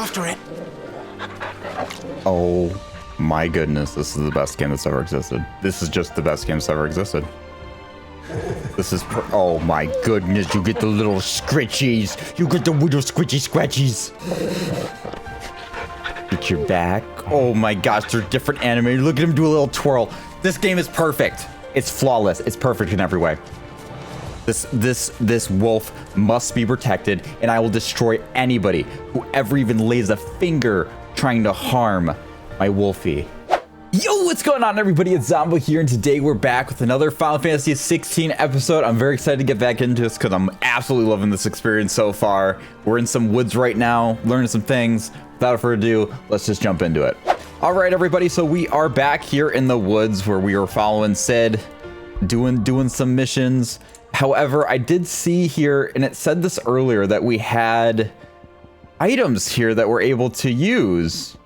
After it. Oh my goodness, this is the best game that's ever existed. This is just the best game that's ever existed. This is, oh my goodness, you get the little scritchies. You get the little squitchy scratchies. Get your back. Oh my gosh, they're different anime. Look at him do a little twirl. This game is perfect. It's flawless. It's perfect in every way. This wolf must be protected, and I will destroy anybody who ever even lays a finger trying to harm my wolfie. Yo, what's going on, everybody? It's Zombo here, and today we're back with another Final Fantasy 16 episode. I'm very excited to get back into this because I'm absolutely loving this experience so far. We're in some woods right now, learning some things. Without further ado, let's just jump into it. All right, everybody, so we are back here in the woods where we are following Cid, doing some missions. However, I did see here, and it said this earlier, that we had items here that we're able to use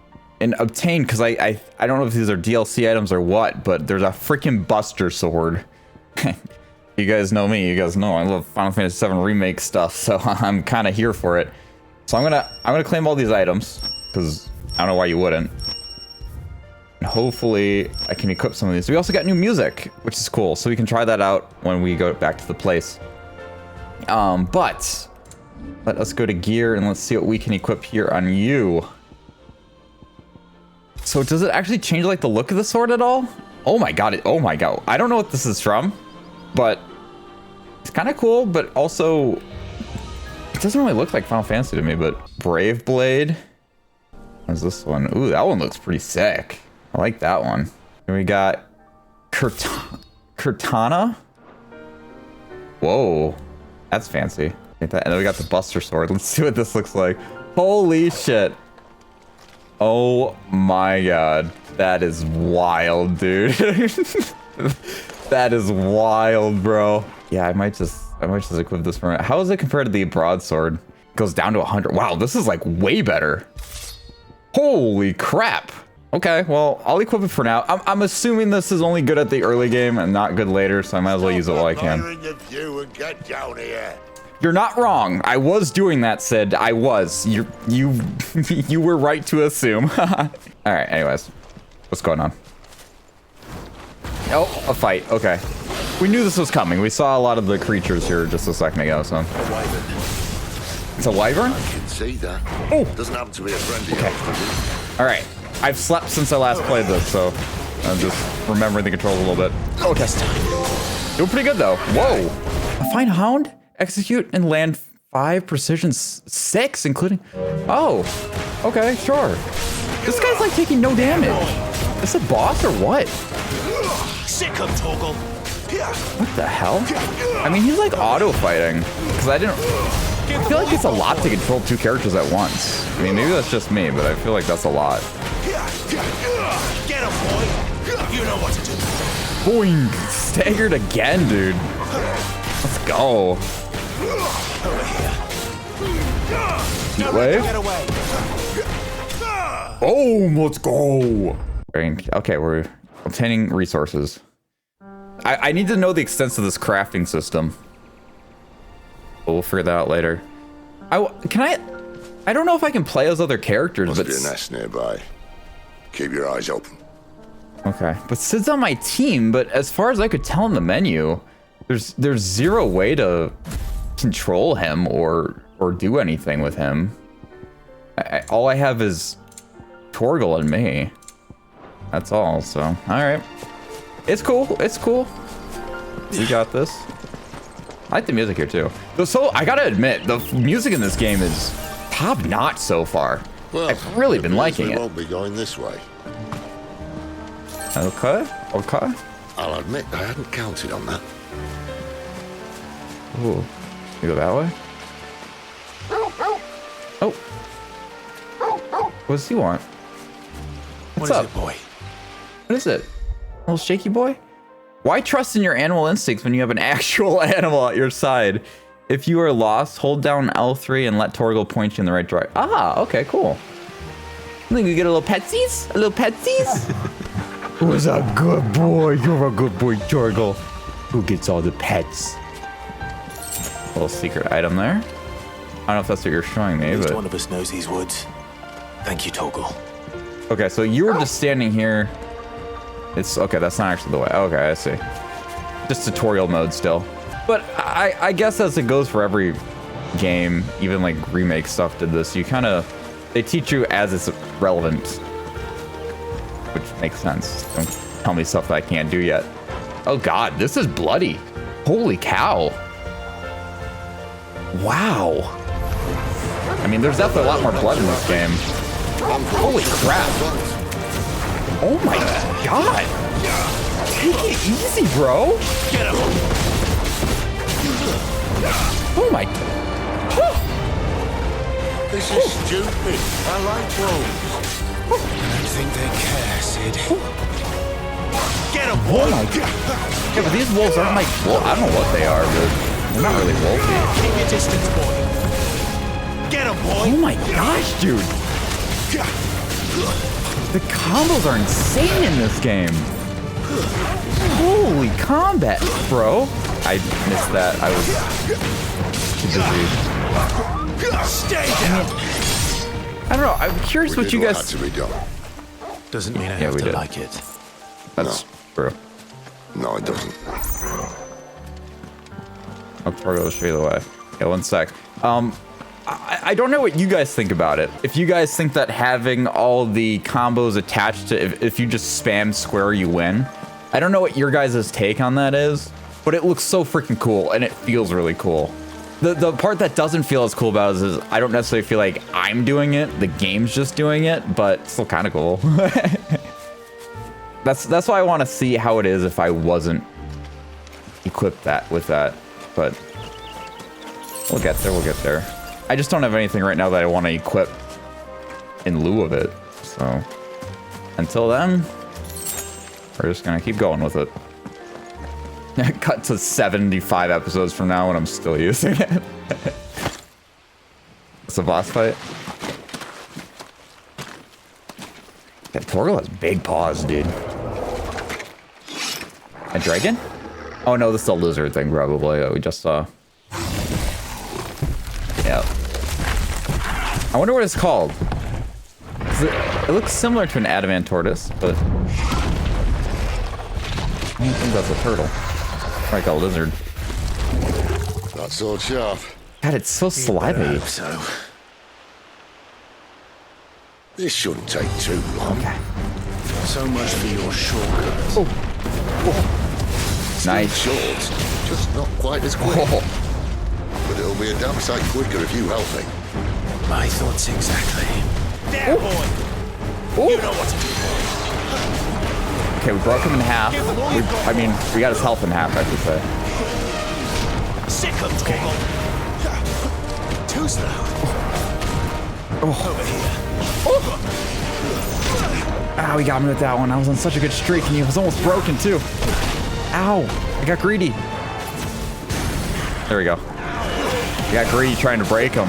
and obtain, because I don't know if these are DLC items or what, but there's a freaking Buster Sword. You guys know me. You guys know I love Final Fantasy VII Remake stuff, so I'm kind of here for it. So I'm gonna claim all these items because I don't know why you wouldn't. And hopefully I can equip some of these. We also got new music, which is cool, so we can try that out when we go back to the place. But let us go to gear and let's see what we can equip here on you. So does it actually change like the look of the sword at all? Oh my god, oh my god. I don't know what this is from, but it's kind of cool, but also it doesn't really look like Final Fantasy to me. But Brave Blade. What's this one? Ooh, that one looks pretty sick. I like that one. And we got Cortana. Whoa, that's fancy. And then we got the Buster Sword. Let's see what this looks like. Holy shit. Oh my god, that is wild, dude. That is wild, bro. Yeah, I might just equip this for it. How is it compared to the broadsword? It goes down to 100. Wow, this is like way better. Holy crap. Okay, well, I'll equip it for now. I'm assuming this is only good at the early game and not good later, so I might as well use it while I can. You're not wrong. I was doing that, Cid. I was. You were right to assume. All right, anyways. What's going on? Oh, a fight. Okay. We knew this was coming. We saw a lot of the creatures here just a second ago, so. A wyvern. It's a wyvern? I can see that. Oh. Doesn't happen to be a friend of Okay. yours, does it? All right. I've slept since I last played this, so I'm just remembering the controls a little bit. Okay. Doing pretty good, though. Whoa. A fine hound? Execute and land 5, precision 6, including... Oh, okay, sure. This guy's like taking no damage. Is this a boss or what? Sick of Torgal. What the hell? I mean, he's like auto-fighting. Because I feel like it's a lot to control 2 characters at once. I mean, maybe that's just me, but I feel like that's a lot. Get him, boy. You know what to do. Boing! Staggered again, dude. Let's go. Over here. Heat wave. Get away. Boom! Let's go. Okay, we're obtaining resources. I need to know the extent of this crafting system. We'll figure that out later. I don't know if I can play as other characters, Must but be a nest nearby. Keep your eyes open. okay. But Cid's on my team. But as far as I could tell in the menu, there's zero way to control him or do anything with him. All I have is Torgal and me. That's all. So all right, it's cool. It's cool. We got this. I like the music here too. So I gotta admit, the music in this game is top notch so far. Well, I've really been liking we it. won't be going this way. Okay. I'll admit I hadn't counted on that. Ooh. You go that way? Oh. What does he want? What's up? What is it, boy? What is it? Little shaky boy? Why trust in your animal instincts when you have an actual animal at your side? If you are lost, hold down L3 and let Torgal point you in the right direction. Ah, okay, cool. I think we get a little petsies? A little petsies? Who's a good boy? You're a good boy, Torgal. Who gets all the pets? Little secret item there. I don't know if that's what you're showing me, At least but one of us knows these woods. Thank you, Torgal. Okay, so you were just standing here. It's okay. That's not actually the way. Okay, I see. Just tutorial mode still. But I guess as it goes for every game, even like remake stuff did this. You kind of they teach you as it's relevant, which makes sense. Don't tell me stuff that I can't do yet. Oh God, this is bloody. Holy cow. Wow. I mean, there's definitely a lot more blood in this game. Holy crap. Oh my God. Take it easy, bro. Get him! Oh my. This is stupid. I like wolves. I don't think they care, Sid. Get him, Oh boy! my. Yeah, but these wolves aren't like, well, I don't know what they are, but they're not really wolfy. Keep your distance, boy. Get him, boy! Oh my gosh, dude. The combos are insane in this game. Holy combat, bro. I missed that. I was too busy. Stay down! I don't know. I'm curious what you Had guys... to be done. Doesn't mean I Yeah, have we to did. like it. That's true. No, it doesn't. I'll probably show you the way. Yeah, one sec. I don't know what you guys think about it. If you guys think that having all the combos attached to, if you just spam square, you win. I don't know what your guys' take on that is, but it looks so freaking cool and it feels really cool. The part that doesn't feel as cool about it is I don't necessarily feel like I'm doing it. The game's just doing it, but it's still kind of cool. That's why I want to see how it is if I wasn't equipped with that, but we'll get there. We'll get there. I just don't have anything right now that I want to equip in lieu of it. So until then, we're just gonna keep going with it. Cut to 75 episodes from now and I'm still using it. It's a boss fight. That Torgal has big paws, dude. A dragon? Oh no, this is a lizard thing probably that we just saw. Yeah. I wonder what it's called. It looks similar to an adamant tortoise, but I don't think that's a turtle. Like a lizard. That sword sharp. God, it's so slimy. So, This shouldn't take too long. Okay. so much for your shortcuts. Nice. Short, just not quite as quick. Oh, But it'll be a damn sight quicker if you help me. My thoughts exactly. There, boy! You know what to do. okay, we broke him in half. I mean, we got his health in half, I should say. Sick of Torgal. Too slow. Over here. Ah, we got me with that one. I was on such a good streak and he was almost broken too. Ow, I got greedy. There we go. I got greedy trying to break him.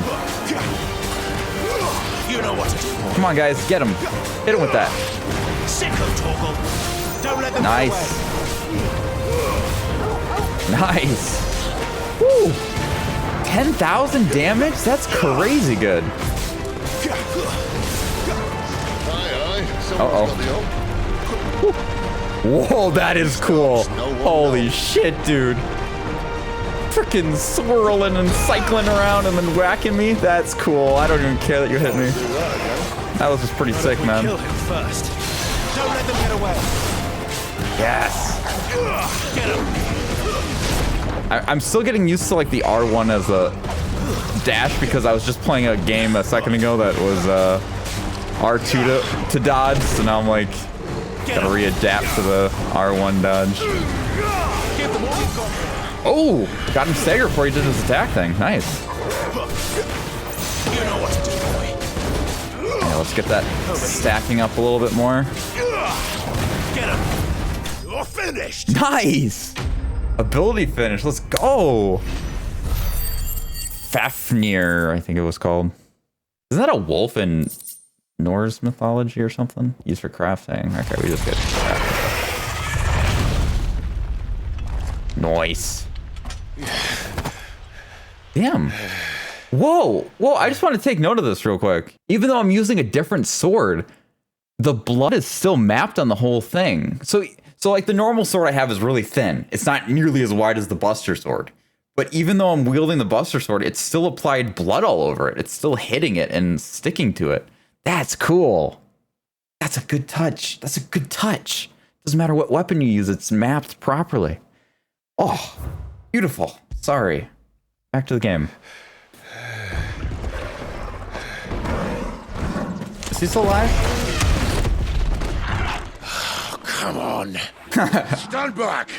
You know what to do. Come on, guys, get him. Hit him with that. Sick of Torgal. Don't let them Nice. get away. Nice. Woo. 10,000 damage? That's crazy good. Aye, Uh-oh. someone's got the hook. Whoa, that is cool. Holy shit, dude. Freaking swirling and cycling around and then whacking me. That's cool. I don't even care that you hit me. Do that again. That was just pretty sick, man. Kill him first. Don't let them get away. Yes. Get him. I'm still getting used to like the R1 as a dash because I was just playing a game a second ago that was R2 to dodge. So now I'm like gotta readapt to the R1 dodge. Give them all you've got. Oh, got him staggered before he did his attack thing. Nice. You know what to do, boy. Yeah, let's get that stacking up a little bit more. Get him. You're finished. Nice. Ability finish. Let's go. Fafnir, I think it was called. Isn't that a wolf in Norse mythology or something? Used for crafting. Okay, we just get crafting. Nice. Damn. Whoa, I just want to take note of this real quick. Even though I'm using a different sword, the blood is still mapped on the whole thing. So like the normal sword I have is really thin. It's not nearly as wide as the Buster sword. But even though I'm wielding the Buster sword, it's still applied blood all over it. It's still hitting it and sticking to it. That's cool. That's a good touch. That's a good touch. Doesn't matter what weapon you use, it's mapped properly. Oh, beautiful. Sorry. Back to the game. Is he still alive? Oh, come on. Stand back.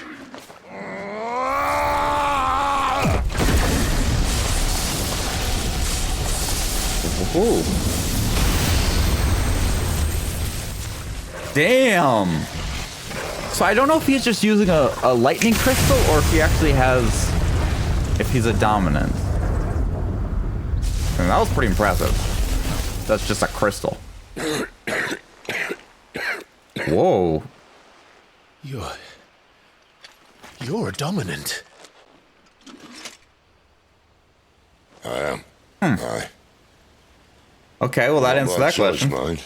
Ooh. Damn. So I don't know if he's just using a lightning crystal or if he actually has, if he's a dominant. And that was pretty impressive. That's just a crystal. Whoa. You're a dominant. I am. Aye. Okay, well that answers that question. Mind.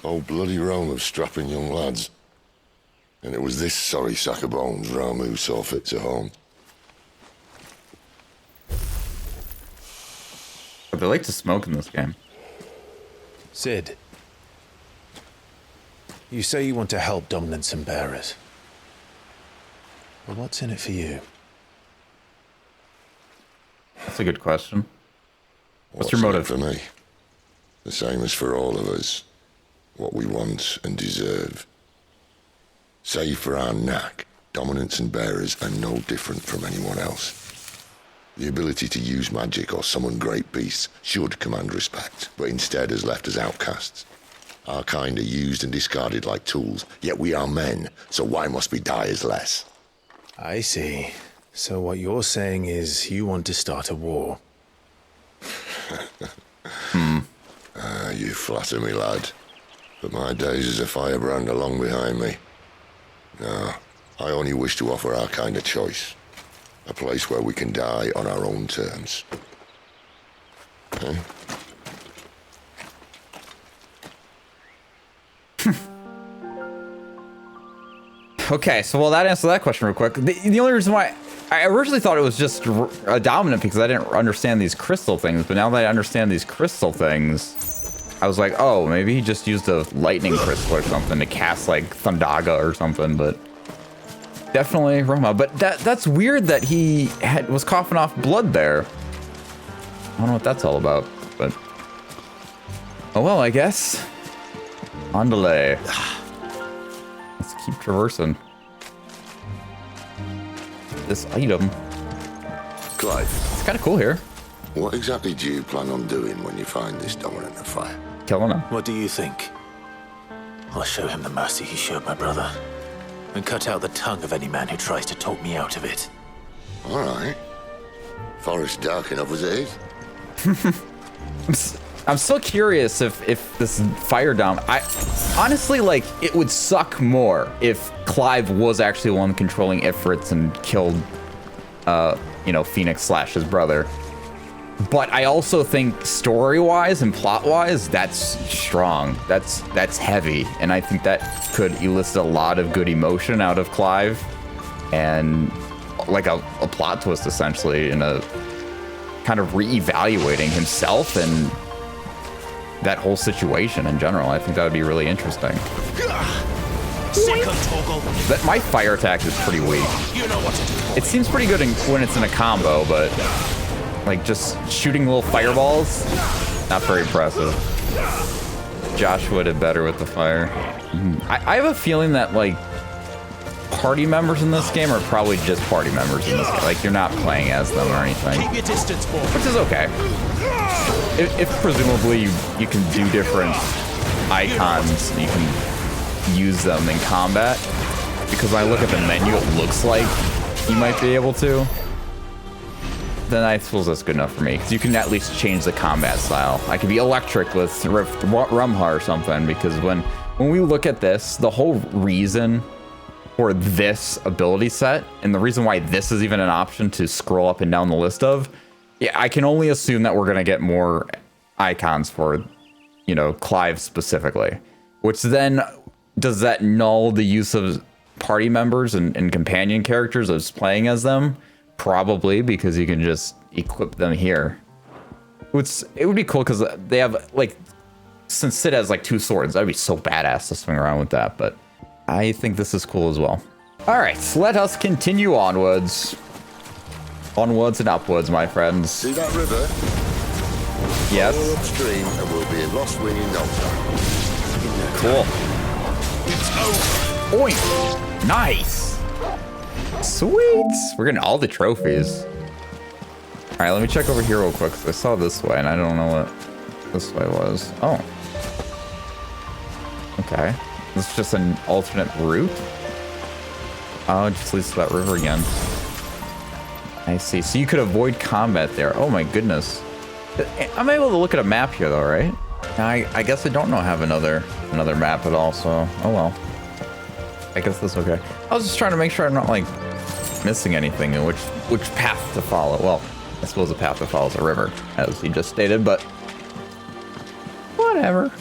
Oh, bloody realm of strapping young lads. And it was this sorry sack of bones Ramu saw fit to home. But they like to smoke in this game. Sid, you say you want to help dominants and bearers. Well, what's in it for you? That's a good question. What's your in it motive? for me? The same as for all of us. What we want and deserve. Save for our knack, dominants and bearers are no different from anyone else. The ability to use magic or summon great beasts should command respect, but instead has left us outcasts. Our kind are used and discarded like tools, yet we are men, so why must we die as less? I see. So what you're saying is you want to start a war. You flatter me, lad. But my days as a firebrand are long behind me. No, I only wish to offer our kind a choice. A place where we can die on our own terms. Huh? Okay, so well, that answers that question real quick. The only reason why I originally thought it was just a dominant because I didn't understand these crystal things, but now that I understand these crystal things, I was like, oh, maybe he just used a lightning crystal or something to cast like Thundaga or something, but definitely Roma. But that's weird that he was coughing off blood there. I don't know what that's all about, but oh well, I guess. On delay. Let's keep traversing this item. Clive, It's kind of cool here. what exactly do you plan on doing when you find this dominant of fire? Killing him. What do you think? I'll show him the mercy he showed my brother, and cut out the tongue of any man who tries to talk me out of it. All right. Forest dark enough as it is. I'm still curious if this fire dom. I honestly, like, it would suck more if Clive was actually the one controlling Ifrits and killed, you know, Phoenix / his brother. But I also think story-wise and plot-wise, that's strong. That's heavy, and I think that could elicit a lot of good emotion out of Clive, and like a plot twist essentially, in a kind of re-evaluating himself and that whole situation in general. I think that would be really interesting. That my fire attack is pretty weak. You know what to do. It seems pretty good when it's in a combo, but like just shooting little fireballs, not very impressive. Joshua did better with the fire. I have a feeling that like party members in this game are probably just party members in this game. Like you're not playing as them or anything, Keep your distance, boy. which is okay. If presumably you can do different icons, you can use them in combat. Because when I look at the menu, it looks like you might be able to. Then I suppose that's good enough for me. Because you can at least change the combat style. I could be electric with Rumha or something. Because when we look at this, the whole reason for this ability set, and the reason why this is even an option to scroll up and down the list of, Yeah, I can only assume that we're going to get more icons for, you know, Clive specifically. Which then, does that null the use of party members and companion characters as playing as them? Probably, because you can just equip them here. It would be cool because they have, like, since Sid has like 2 swords, that'd be so badass to swing around with that, but I think this is cool as well. All right, so let us continue onwards. Onwards and upwards, my friends. See that river? Yes. Follow upstream and we'll be in Lost Wing in no time. Cool. Oink. Nice. Sweet. We're getting all the trophies. All right, let me check over here real quick. I saw this way and I don't know what this way was. Oh. Okay. This is just an alternate route. Oh, it just leads to that river again. I see. So you could avoid combat there. Oh my goodness. I'm able to look at a map here though, right? I guess I don't know have another map at all, so oh well. I guess that's okay. I was just trying to make sure I'm not like missing anything and which path to follow. Well, I suppose the path to follow is a river, as he just stated, but whatever.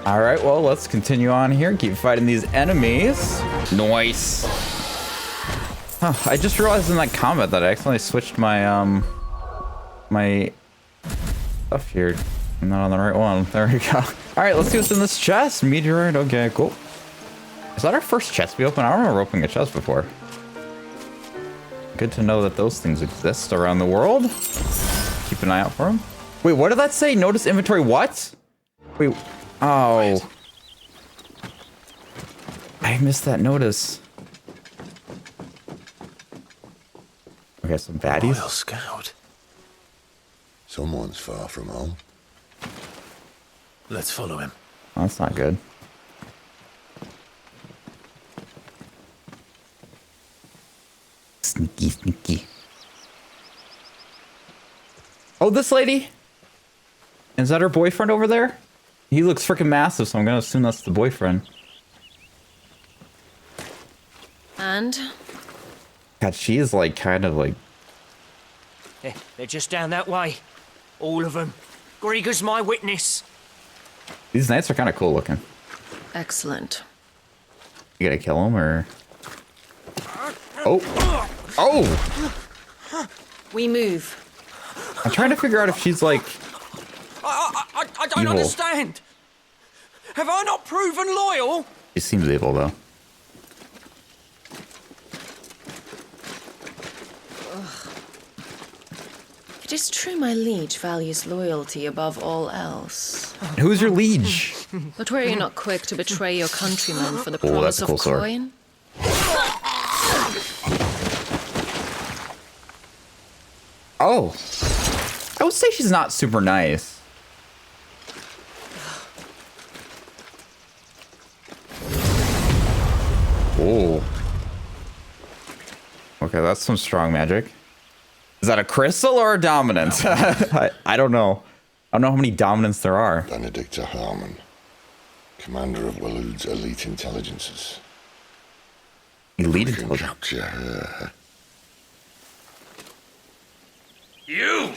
All right, well, let's continue on here. Keep fighting these enemies. Nice. Huh, I just realized in that combat that I accidentally switched my my stuff here. I'm not on the right one. There we go. All right, let's see what's in this chest. Meteorite. Okay, cool. Is that our first chest we opened? I don't remember opening a chest before. Good to know that those things exist around the world. Keep an eye out for them. Wait, what did that say? Notice inventory what? Wait. Oh. I missed that notice. Okay, some baddies. Royal Scout. Someone's far from home. Let's follow him. Oh, that's not good. Sneaky, sneaky. Oh, this lady? Is that her boyfriend over there? He looks freaking massive, so I'm gonna assume that's the boyfriend. And? God, she is like kind of like... They're just down that way. All of them. Grieger's my witness. These knights are kind of cool looking. Excellent. You gotta kill him or... Oh! Oh! We move. I'm trying to figure out if she's like... I don't Evil. understand. Have I not proven loyal? She seems evil though. It is true my liege values loyalty above all else. Who's your liege? But were you not quick to betray your countrymen for the Oh, promise that's a of cool sword. coin? Oh. I would say she's not super nice. Oh. Okay, that's some strong magic. Is that a crystal or a dominance? I don't know. I don't know how many dominants there are. Benedicta Harmon, commander of Waloed's elite intelligences. Elite We can intelligence. capture her. You!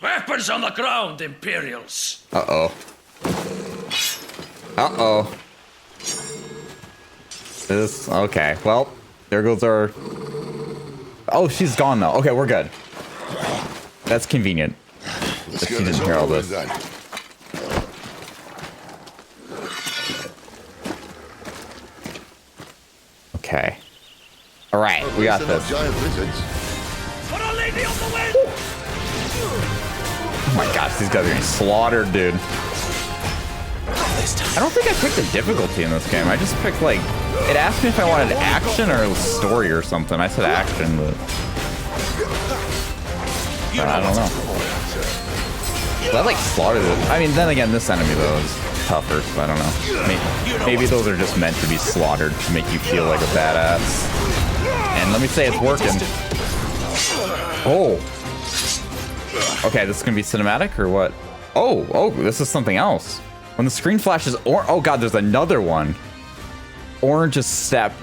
Weapons on the ground, Imperials! Uh-oh. Uh-oh. This... Okay, well, there goes our... Oh, she's gone now. Okay, we're good. That's convenient. Let's But she get this didn't hear all over this. with then. Okay. All right, we got They're not this. giant lizards. For a lady of the wind! Oh my gosh, these guys are getting slaughtered, dude. I don't think I picked a difficulty in this game. I just picked, like... It asked me if I wanted action or story or something. I said action, but... I don't know. But I, like, slaughtered it. I mean, then again, this enemy, though, is tougher, so I don't know. Maybe those are just meant to be slaughtered to make you feel like a badass. And let me say, it's working. Oh. Okay, this is gonna be cinematic or what? Oh, this is something else. When the screen flashes oh god, there's another one. Orange is step.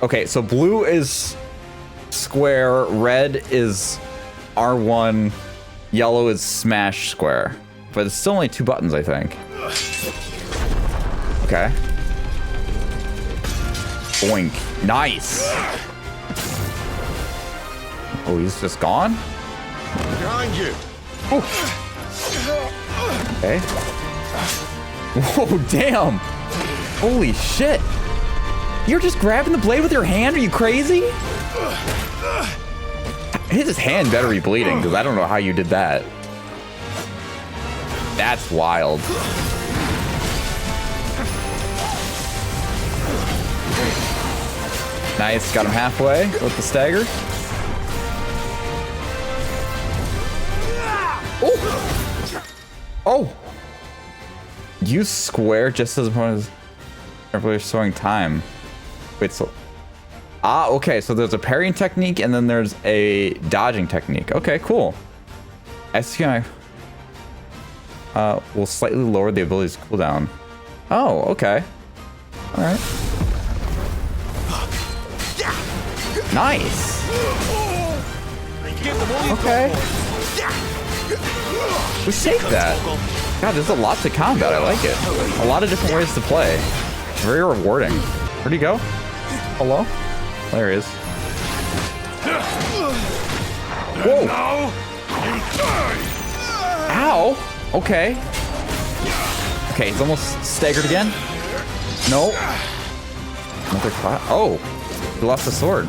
Okay, so blue is square, red is R1, Yellow is smash square. But it's still only 2 buttons, I think. Okay. Boink. Nice. Oh, he's just gone? Behind you. Okay. Whoa, damn. Holy shit. You're just grabbing the blade with your hand? Are you crazy? His hand better be bleeding, because I don't know how you did that. That's wild. Nice, got him halfway with the stagger. Oh! Oh! Use square just as much as everybody's showing time. Wait, so... Ah, okay, so there's a parrying technique and then there's a dodging technique. Okay, cool. SCI will slightly lower the ability's cooldown. Oh, okay. Alright. Nice! Okay. We saved that. God, there's a lot to combat. I like it. A lot of different ways to play. Very rewarding. Where'd he go? Hello? There he is. Whoa! Ow! Okay. Okay, he's almost staggered again. No. Another clap. Oh! He lost the sword.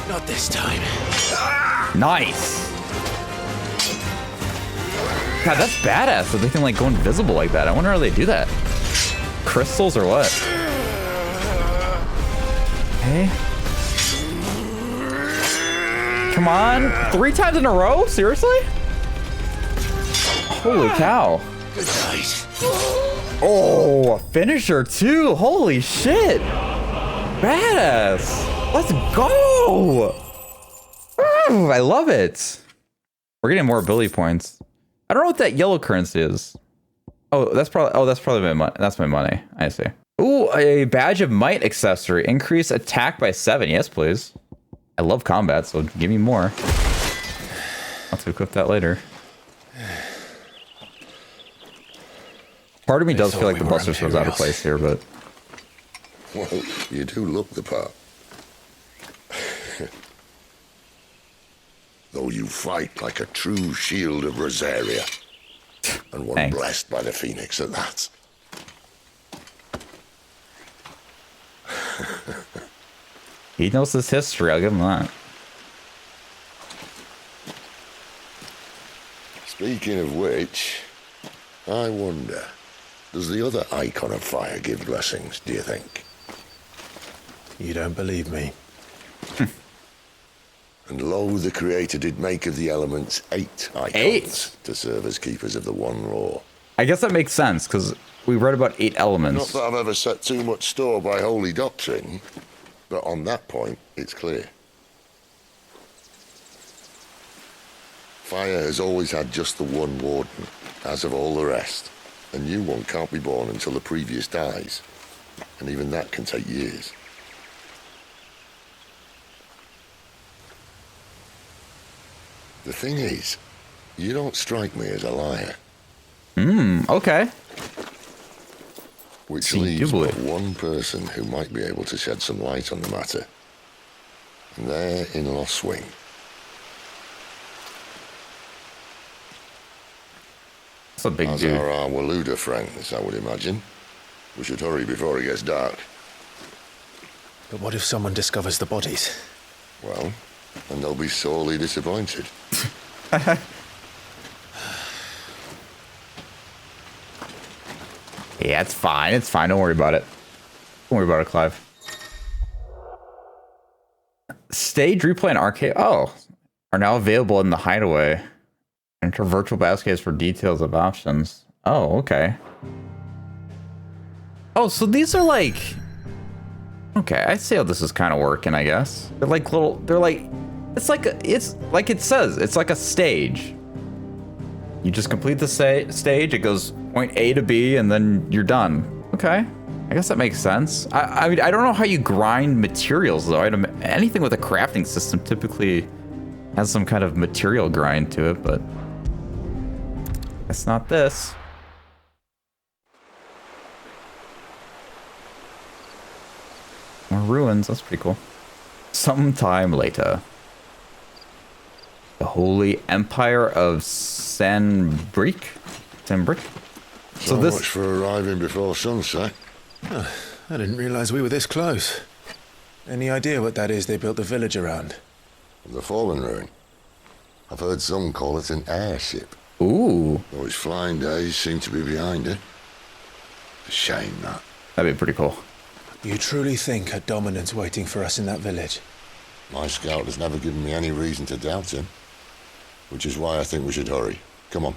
Not this time. Nice! God, that's badass that they can like go invisible like that. I wonder how they do that. Crystals or what? Okay. Come on. 3 times in a row? Seriously? Holy cow. Good night. Oh, a finisher too. Holy shit. Badass. Let's go. Ooh, I love it. We're getting more ability points. I don't know what that yellow currency is. Oh, that's probably my money. That's my money. I see. Ooh, a badge of might accessory. Increase attack by 7. Yes, please. I love combat, so give me more. I'll have to equip that later. Part of me does feel like the Buster Sword's out of place here, but... Well, you do look the part. Though you fight like a true shield of Rosaria. And one Thanks. blessed by the Phoenix at that. He knows his history, I'll give him that. Speaking of which, I wonder, does the other icon of fire give blessings, do you think? You don't believe me? And lo, the Creator did make of the elements 8 icons 8? to serve as keepers of the one law. I guess that makes sense, because we read about 8 Not elements. that I've ever set too much store by holy doctrine, but on that point, it's clear. Fire has always had just the one warden, as of all the rest. A new one can't be born until the previous dies, and even that can take years. The thing is, you don't strike me as a liar. Okay. Which So you leaves do but believe. one person who might be able to shed some light on the matter. And they're in Lost Swing. That's a big As dude. are our Waluda friends, I would imagine. We should hurry before it gets dark. But what if someone discovers the bodies? Well, and they'll be sorely disappointed. Yeah, it's fine. It's fine. Don't worry about it. Don't worry about it, Clive. Stage replay and arcade. Oh, are now available in the hideaway. Enter virtual baskets for details of options. Oh, okay. Oh, so these are like... Okay, I see how this is kind of working, I guess. They're like little... They're like... It's like it says. It's like a stage. You just complete the stage. It goes point A to B, and then you're done. Okay. I guess that makes sense. I mean, I don't know how you grind materials, though. Anything with a crafting system typically has some kind of material grind to it, but It's not this. More ruins. That's pretty cool. Sometime later. The Holy Empire of Sanbreque? Sanbreque? So much for arriving before sunset. I didn't realize we were this close. Any idea what that is they built the village around? The Fallen Ruin. I've heard some call it an airship. Ooh. Though its flying days seem to be behind it. A shame, that. That'd be pretty cool. You truly think a dominant's waiting for us in that village? My scout has never given me any reason to doubt him. Which is why I think we should hurry. Come on.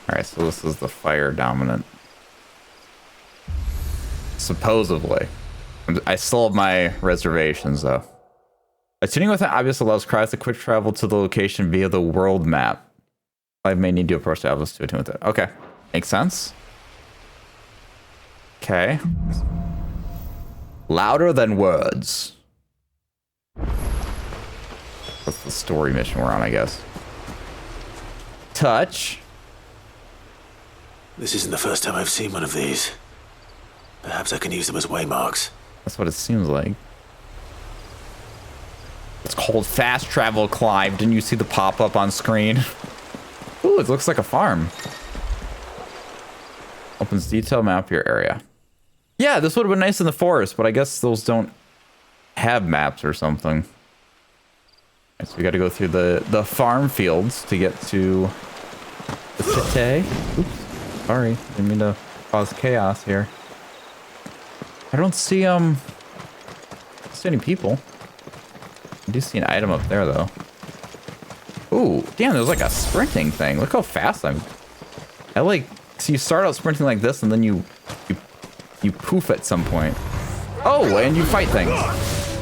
Alright, so this is the fire dominant. Supposedly. I still have my reservations, though. Attuning with an obvious allows Kryze to quick travel to the location via the world map. I may need to approach the obelisk to attune with it. Okay. Makes sense. Okay. Louder than words. That's the story mission we're on, I guess. Touch. This isn't the first time I've seen one of these. Perhaps I can use them as waymarks. That's what it seems like. It's called fast travel climb. Didn't you see the pop-up on screen? Ooh, it looks like a farm. Opens detail map of your area. Yeah, this would have been nice in the forest, but I guess those don't have maps or something. Right, so we got to go through the farm fields to get to the city. Oops, sorry, didn't mean to cause chaos here. I don't see any people. I do see an item up there though. Ooh, damn, there's like a sprinting thing. Look how fast I like. So you start out sprinting like this, and then you poof at some point. Oh, and you fight things.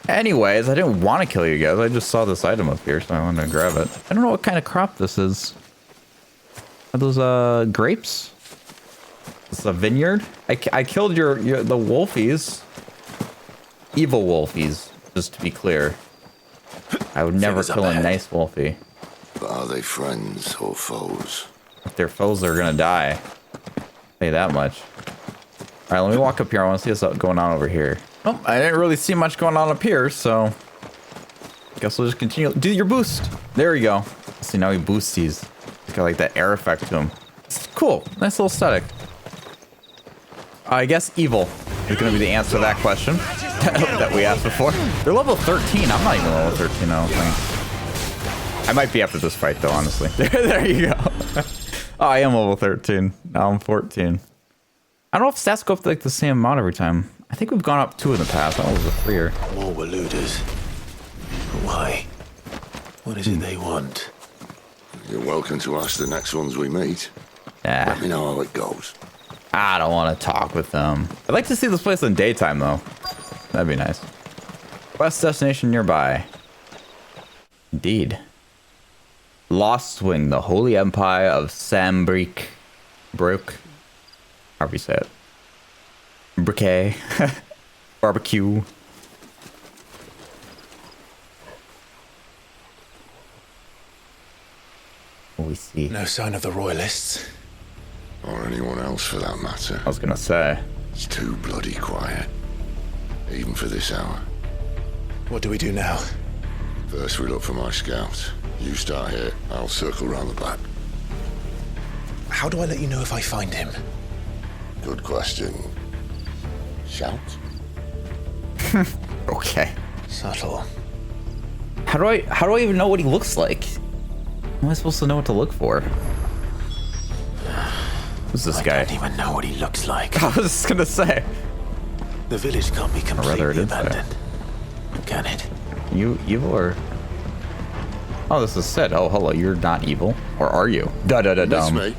Anyways, I didn't want to kill you guys. I just saw this item up here, so I wanted to grab it. I don't know what kind of crop this is. Are those grapes? This is a vineyard. I killed the wolfies. Evil wolfies, just to be clear. I would never kill a nice wolfie. But are they friends or foes? If they're foes, they're gonna die. Say that much. All right, let me walk up here. I want to see what's going on over here. Oh, I didn't really see much going on up here, so I guess we'll just continue. Do your boost. There we go. See, now he boosts these. Got like that air effect to him. It's cool. Nice little aesthetic. I guess evil is going to be the answer to that question that we asked before. They're level 13. I'm not even level 13, I don't think. I might be after this fight, though, honestly. There you go. Oh, I am level 13. Now I'm 14. I don't know if stats go up like the same amount every time. I think we've gone up 2 in the past. I don't know if it was a 3 or... More Waluders. But why? What is it they want? You're welcome to ask the next ones we meet. Yeah. Let me know how it goes. I don't want to talk with them. I'd like to see this place in daytime, though. That'd be nice. Quest destination nearby. Indeed. Lost Wing, the Holy Empire of Sanbreque. Broke. However you say it. Briquet. Barbecue. What we see? No sign of the royalists. Or anyone else for that matter. I was gonna say. It's too bloody quiet. Even for this hour. What do we do now? First we look for my scout. You start here, I'll circle round the back. How do I let you know if I find him? Good question. Shout? Okay. Subtle. How do I even know what he looks like? How am I supposed to know what to look for? Who's this guy? I don't even know what he looks like. I was just gonna say. The village can't be rather completely it is there. abandoned. Can it? You evil or? Oh, this is Sid. Oh, hello. You're not evil, or are you? Miss me?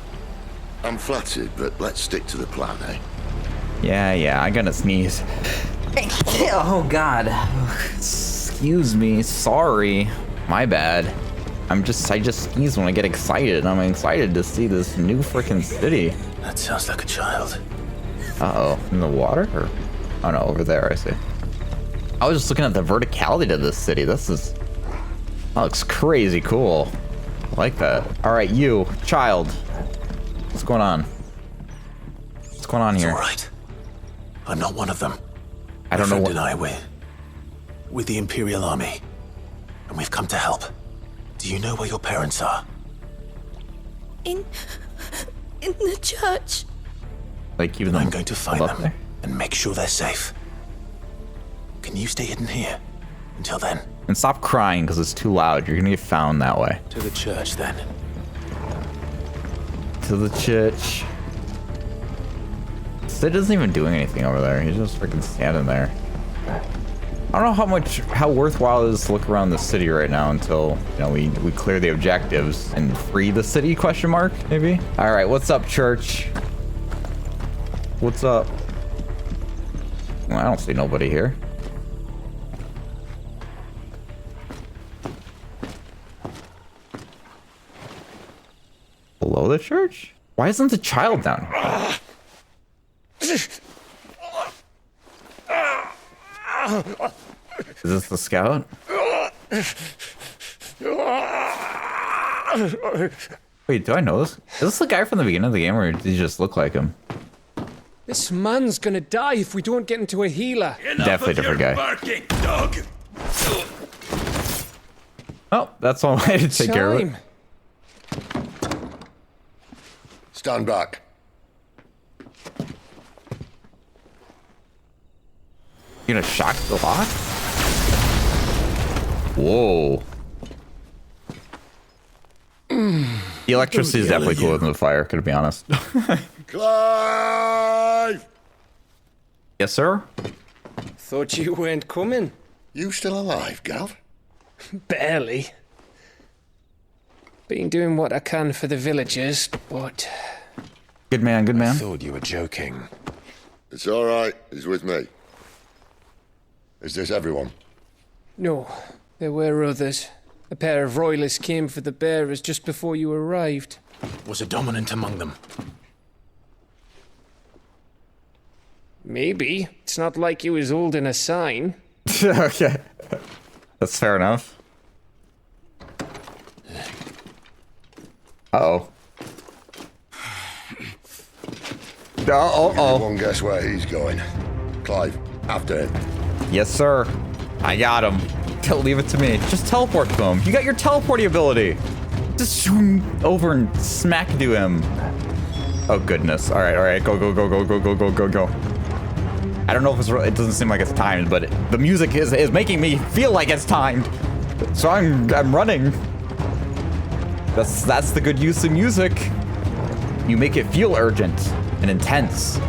I'm flattered, but let's stick to the plan, eh? Yeah. I'm gonna sneeze. Oh God. Excuse me. Sorry. My bad. I just sneeze when I get excited. I'm excited to see this new freaking city. That sounds like a child. Uh-oh. In the water? Or... Oh no, over there, I see. I was just looking at the verticality of this city. That looks crazy cool. I like that. All right, you, child. What's going on? What's going on It's here? all right. I'm not one of them. I don't know My what. friend and I, we're with the Imperial Army, and we've come to help. Do you know where your parents are? In the church. Like even I'm going to find up them there? and make sure they're safe. Can you stay hidden here until then? And stop crying because it's too loud. You're gonna get found that way. To the church, then. To the church. Sid isn't even doing anything over there. He's just freaking standing there. I don't know how worthwhile it is to look around the city right now until, you know, we clear the objectives and free the city, question mark, maybe? All right, what's up, church? What's up? Well, I don't see nobody here. Below the church? Why isn't the child down here? Is this the scout? Wait, do I know this? Is this the guy from the beginning of the game, or did he just look like him? This man's gonna die if we don't get into a healer. Definitely different guy. Barking, dog. Oh, that's one way to take care of it. Time. Stand back. You gonna shock the lock? Whoa. The electricity is definitely cooler than the fire, to be honest. Clive! Yes, sir? Thought you weren't coming. You still alive, Gav? Barely. Been doing what I can for the villagers, but Good man, good man. Thought you were joking. It's all right. He's with me. Is this everyone? no, there were others. A pair of royalists came for the bearers just before you arrived. Was a dominant among them? Maybe. It's not like he was holding a sign. Okay. That's fair enough. Uh-oh. Oh. Everyone guess where he's going. Clive, after him. Yes, sir. I got him. Leave it to me. Just teleport to him. You got your teleporting ability. Just zoom over and smack do him. Oh, goodness. All right. Go. I don't know if it doesn't seem like it's timed, but the music is making me feel like it's timed. So I'm running. That's the good use of music. You make it feel urgent and intense.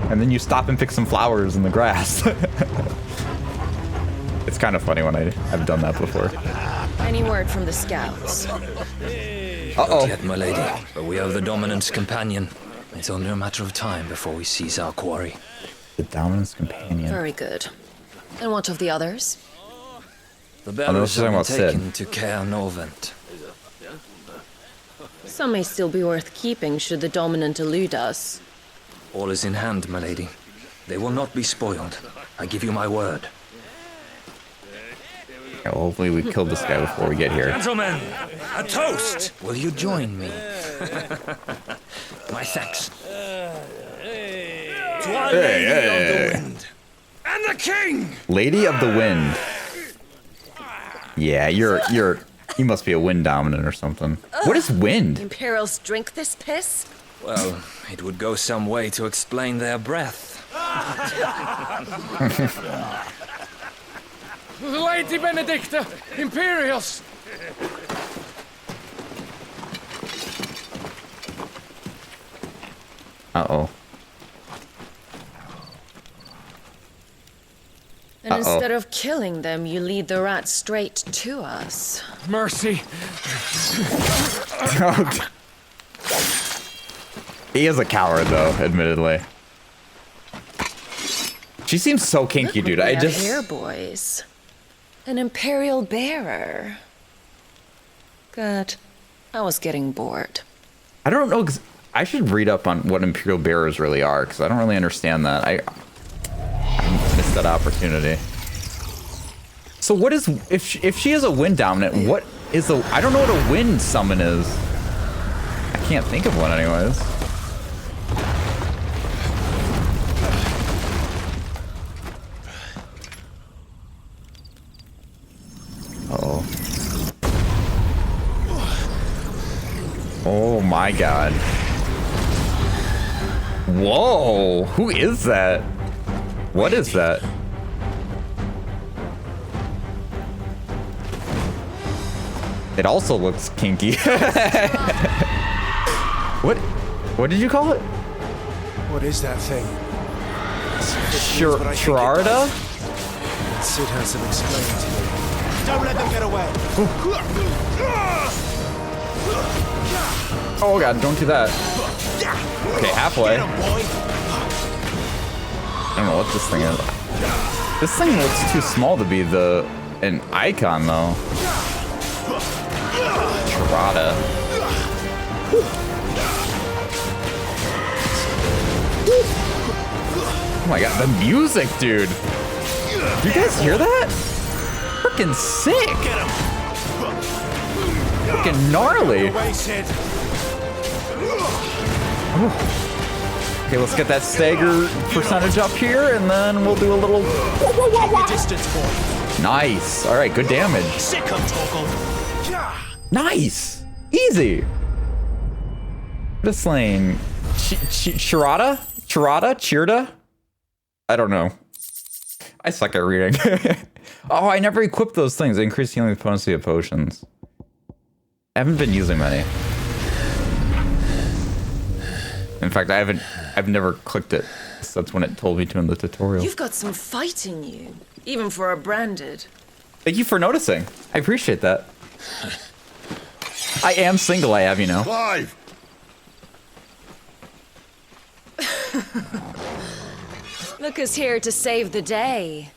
And then you stop and pick some flowers in the grass. It's kind of funny when I've done that before. Any word from the scouts? Uh-oh. Yet, my lady, but we have the dominant's companion. It's only a matter of time before we seize our quarry. The dominant's companion. Very good. And what of the others? The no, bearers this is have been about Sid. taken to Caer Novent. Some may still be worth keeping should the dominant elude us. All is in hand, my lady. They will not be spoiled. I give you my word. Yeah, well, hopefully we killed this guy before we get here. Gentlemen, a toast. Will you join me? My thanks. To our Lady of the Wind. And the King! Lady of the Wind. Yeah, you must be a wind dominant or something. What is wind? Imperials drink this piss? Well, it would go some way to explain their breath. Lady Benedicta! Imperials! Uh-oh. And Uh-oh. instead of killing them, you lead the rats straight to us. Mercy! He is a coward, though, admittedly. She seems so kinky, dude. Look what I we have just... here, boys. An imperial bearer. Good. I was getting bored. I don't know. I should read up on what Imperial Bearers really are, because I don't really understand that. I missed that opportunity. So what is... If she is a wind dominant, what is a... I don't know what a wind summon is. I can't think of one anyways. Uh-oh. Oh my god. Whoa! Who is that? What is that? It also looks kinky. What did you call it? What is that thing? Sharada? Sid has some explaining to do. Don't let them get away. Oh god, don't do that. Okay, halfway. I don't know what this thing is. This thing looks too small to be an icon though. Sharada. Oh my god, the music, dude. You guys hear that? Freaking sick. Freaking gnarly. Okay, let's get that stagger percentage up here, and then we'll do a little... Nice. All right, good damage. Nice. Easy. This lane. Chirada? Chirda? I don't know. I suck at reading. Oh, I never equipped those things. They increase healing potency of potions. I haven't been using many. In fact, I've never clicked it. So that's when it told me to in the tutorial. You've got some fight in you, even for a branded. Thank you for noticing. I appreciate that. I am single, I have, you know. Clive! Lucas here to save the day.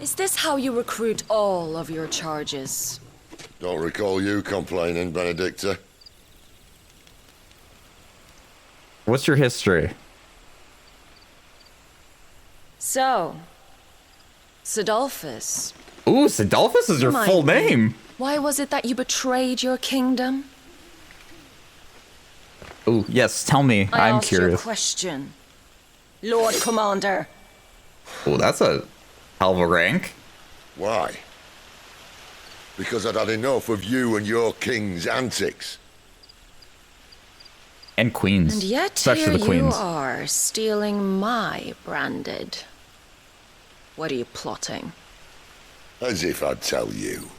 Is this how you recruit all of your charges? Don't recall you complaining, Benedicta. What's your history? So, Sidolphus. Ooh, Sidolphus is your Remind full me, name. Why was it that you betrayed your kingdom? Ooh, yes, tell me. I I'm asked you a curious. question, Lord Commander. Oh, that's a hell of a rank. Why? Because I'd had enough of you and your king's antics. And queens. And yet especially here the queens. you are, stealing my branded. What are you plotting? As if I'd tell you.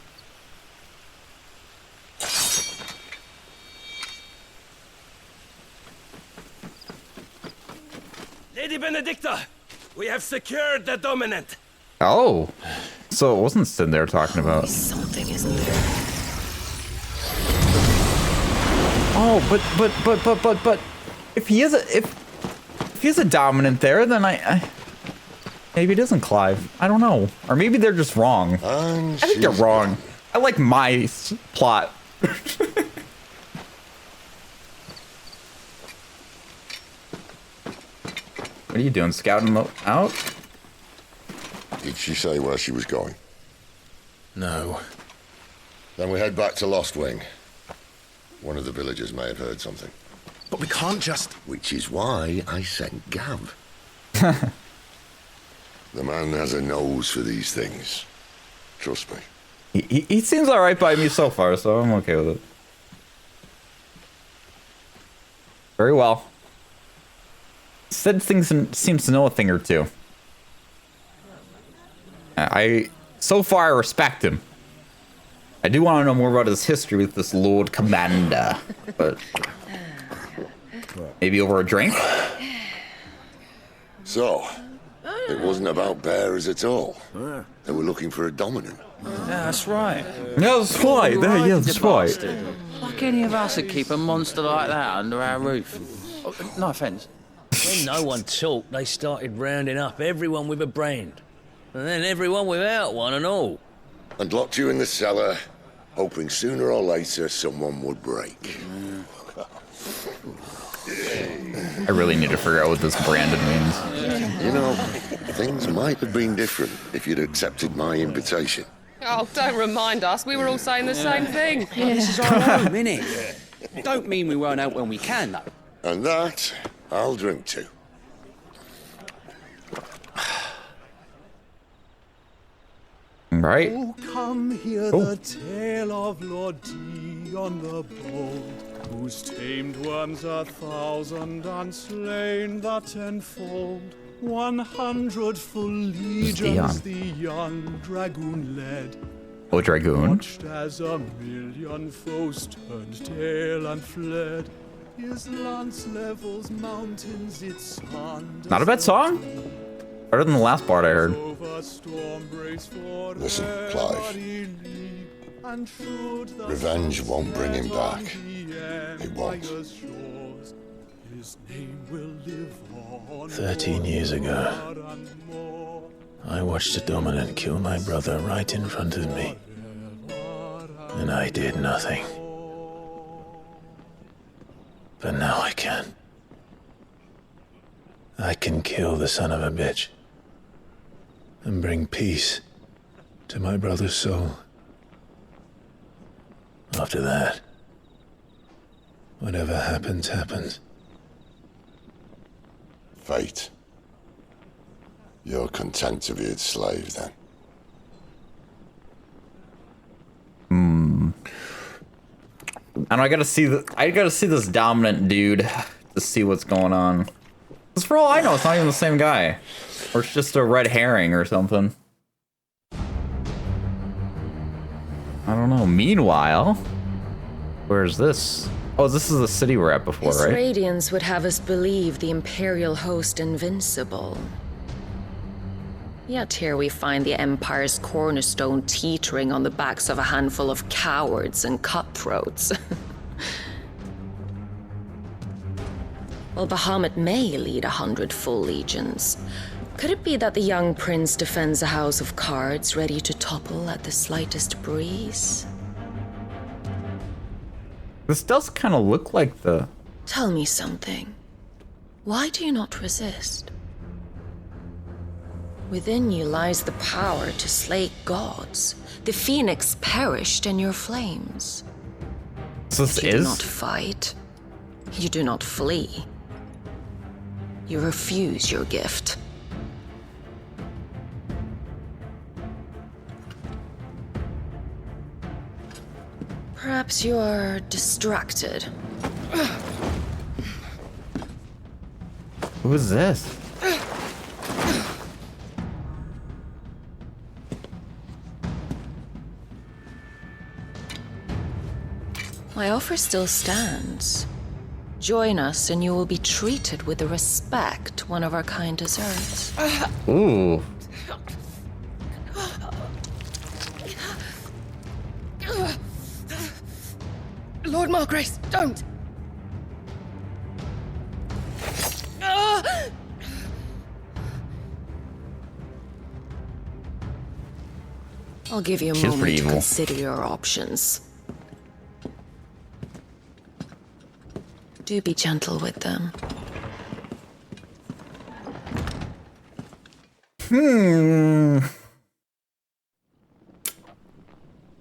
Lady Benedicta, we have secured the dominant. Oh, so it wasn't Sid there talking about. Something, isn't there? Oh, but if he is a dominant there, then I maybe it isn't Clive. I don't know, or maybe they're just wrong. I think they're wrong. I like my plot. What are you doing, scouting them out? Did she say where she was going? No. Then we head back to Lost Wing. One of the villagers may have heard something. But we can't just... Which is why I sent Gav. The man has a nose for these things. Trust me. He seems all right by me so far, so I'm okay with it. Very well. Sid seems to know a thing or two. So far, I respect him. I do want to know more about his history with this Lord Commander, but maybe over a drink? So, it wasn't about bearers at all. They were looking for a dominant. Yeah, that's right. Yeah, that's right. Yeah, that's right. Like any of us would keep a monster like that under our roof. Oh, no offence. When no one talked, they started rounding up everyone with a brand. And then everyone without one and all. And locked you in the cellar, hoping sooner or later someone would break. I really need to figure out what this branded means. You know, things might have been different if you'd accepted my invitation. Oh, don't remind us. We were all saying the same thing. This is our home, innit? Don't mean we won't out when we can, though. And that, I'll drink to. Right? Oh, come hear the tale of Lord Dion the Bold, who's tamed worms 1,000 and slain the tenfold. 100 full legions the young dragoon led. Oh, Dragoon. Watched as 1,000,000 foes turned tail and fled. His lance levels mountains, its hand. Not a bad song. Better than the last part I heard. Listen, Clive. Revenge won't bring him back. It won't. 13 years ago, I watched a dominant kill my brother right in front of me. And I did nothing. But now I can. I can kill the son of a bitch and bring peace to my brother's soul. After that, whatever happens, happens. Fate. You're content to be its slave, then? And I gotta see this dominant dude to see what's going on. Because for all I know, it's not even the same guy. Or it's just a red herring or something. I don't know. Meanwhile, where's this? Oh, this is the city we're at before, His right? radiance would have us believe the Imperial host invincible. Yet here we find the Empire's cornerstone teetering on the backs of a handful of cowards and cutthroats. Well, Bahamut may lead 100 full legions. Could it be that the young prince defends a house of cards ready to topple at the slightest breeze? This does kind of look like the... Tell me something. Why do you not resist? Within you lies the power to slay gods. The phoenix perished in your flames. So this You do is... not fight. You do not flee. You refuse your gift. Perhaps you are distracted. Who is this? My offer still stands. Join us and you will be treated with the respect one of our kind deserves. Ooh. Lord Margrace, don't! I'll give you a She's moment pretty to evil. consider your options. Do be gentle with them.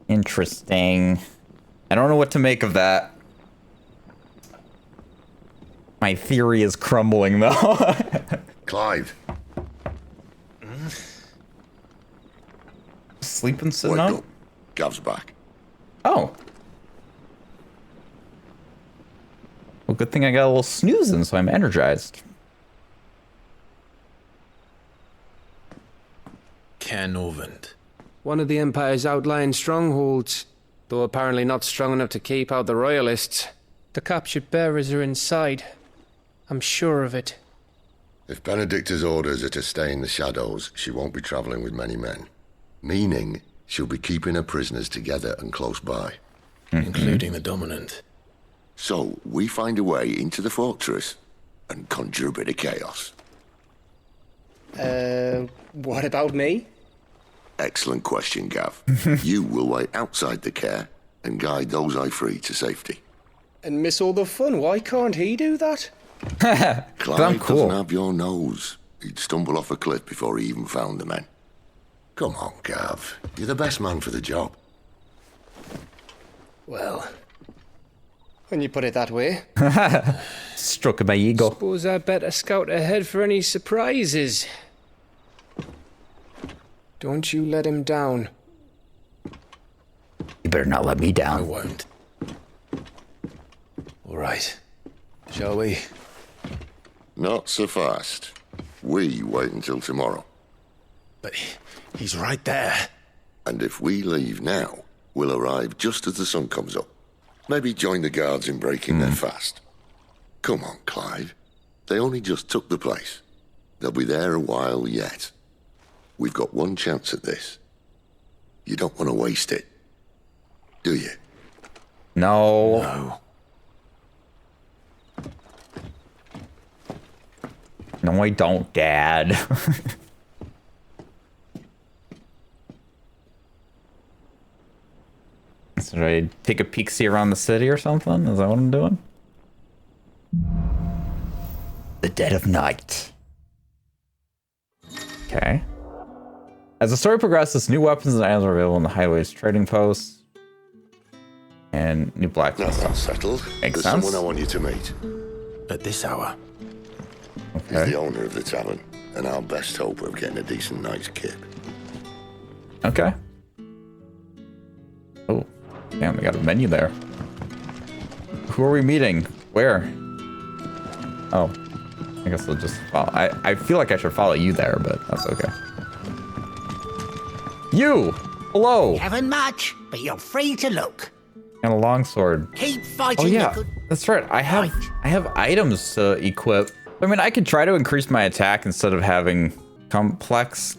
Interesting. I don't know what to make of that. My theory is crumbling, though. Clive, Sleeping sitting wake up? up. Gav's back. Oh. Well, good thing I got a little snoozing, so I'm energized. Canovant. One of the Empire's outlying strongholds, though apparently not strong enough to keep out the Royalists. The captured bearers are inside. I'm sure of it. If Benedicta's orders are to stay in the shadows, she won't be traveling with many men. Meaning, she'll be keeping her prisoners together and close by. Including the dominant. So, we find a way into the fortress and conjure a bit of chaos. What about me? Excellent question, Gav. You will wait outside the care and guide those I free to safety. And miss all the fun. Why can't he do that? Clive I'm cool. doesn't have your nose. He'd stumble off a cliff before he even found the men. Come on, Gav. You're the best man for the job. Well, when you put it that way. Struck my ego. Suppose I better scout ahead for any surprises. Don't you let him down. You better not let me down. I won't. All right. Shall we? Not so fast. We wait until tomorrow. But he's right there. And if we leave now, we'll arrive just as the sun comes up. Maybe join the guards in breaking their fast. Come on, Clive. They only just took the place. They'll be there a while yet. We've got one chance at this. You don't want to waste it, do you? No. No. No, I don't, Dad. Should I take a peek-see around the city or something? Is that what I'm doing? The dead of night. Okay. As the story progresses, new weapons and items are available in the highways trading posts. And new blacksmiths. Now that's settled. Makes There's sense. someone I want you to meet. At this hour. He's Okay. the owner of the tavern, and our best hope of getting a decent night's kip. Okay. Oh, damn, we got a menu there. Who are we meeting? Where? Oh, I guess I'll just follow. I feel like I should follow you there, but that's okay. You! Hello! Haven't much, but you're free to look. And a longsword. Keep fighting. Oh yeah, the good that's right. I have items to equip. I mean, I could try to increase my attack instead of having complex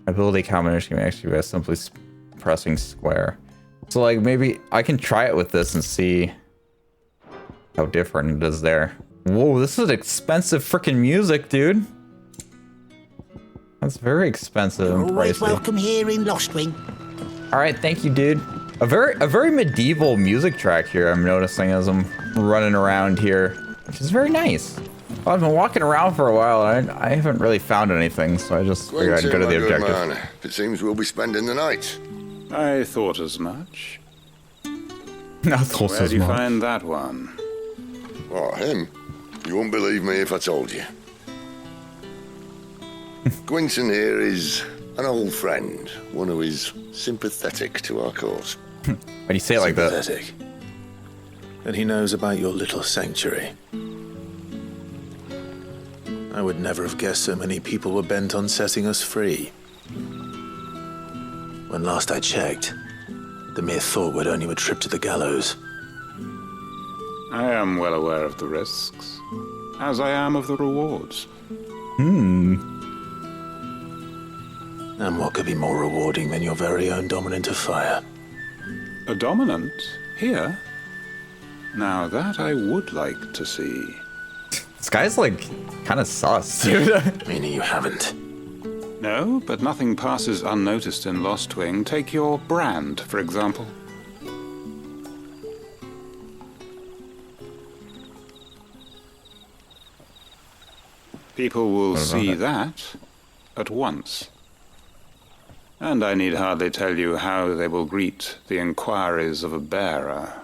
ability combination actually by simply pressing square. So like maybe I can try it with this and see how different it is there. Whoa, this is expensive freaking music, dude. That's very expensive and always pricey. welcome here in Lostwing. All right, thank you, dude. A very medieval music track here I'm noticing as I'm running around here, which is very nice. Well, I've been walking around for a while and I haven't really found anything, so I just figured I'd go to the objective. Man. It seems we'll be spending the night. I thought as much. I thought Where as do you much. find that one? Oh, him? You wouldn't believe me if I told you. Gwynson here is an old friend, one who is sympathetic to our cause. Why do you say it like that? Sympathetic. And he knows about your little sanctuary. I would never have guessed so many people were bent on setting us free. When last I checked, the mere thought would earn you a trip to the gallows. I am well aware of the risks, as I am of the rewards. And what could be more rewarding than your very own dominant of fire? A dominant? Here? Now that I would like to see. This guy's like kind of sus, dude. Meaning you haven't. No, but nothing passes unnoticed in Lostwing. Take your brand, for example. People will see that at once. And I need hardly tell you how they will greet the inquiries of a bearer.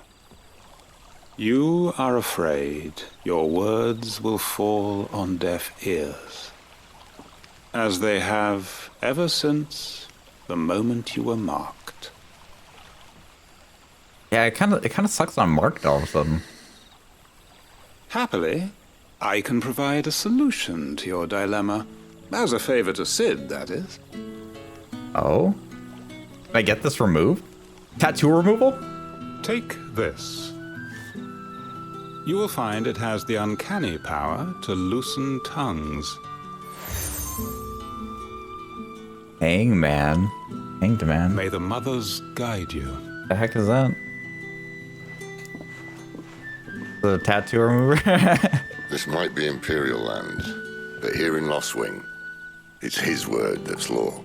You are afraid your words will fall on deaf ears, as they have ever since the moment you were marked. Yeah, it kind of sucks on marked all of a sudden. Happily, I can provide a solution to your dilemma. As a favor to Sid, that is. Oh? Can I get this removed? Tattoo removal? Take this. You will find it has the uncanny power to loosen tongues. Hangman. Hanged man. May the mothers guide you. The heck is that? The tattoo remover? This might be Imperial land, but here in Lostwing, it's his word that's law.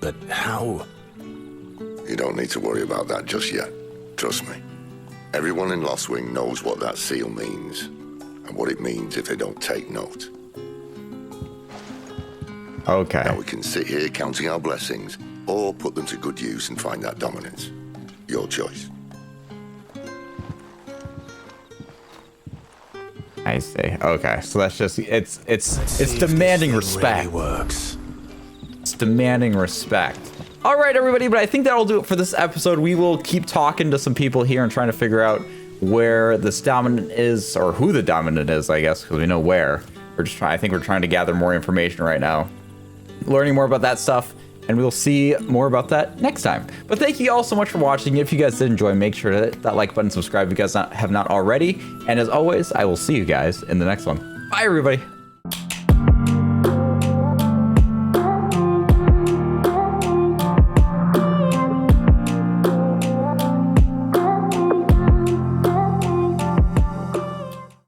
But how? You don't need to worry about that just yet. Trust me. Everyone in Lostwing knows what that seal means, and what it means if they don't take note. Okay. Now we can sit here counting our blessings or put them to good use and find that dominance. Your choice. I see. Okay, so that's just it's demanding respect. Really works. It's demanding respect. All right, everybody, but I think that'll do it for this episode. We will keep talking to some people here and trying to figure out where this dominant is, or who the dominant is, I guess, because we know where. We're just trying. I think we're trying to gather more information right now, learning more about that stuff, and we'll see more about that next time. But thank you all so much for watching. If you guys did enjoy, make sure to hit that like button, subscribe if you guys have not already. And as always, I will see you guys in the next one. Bye, everybody.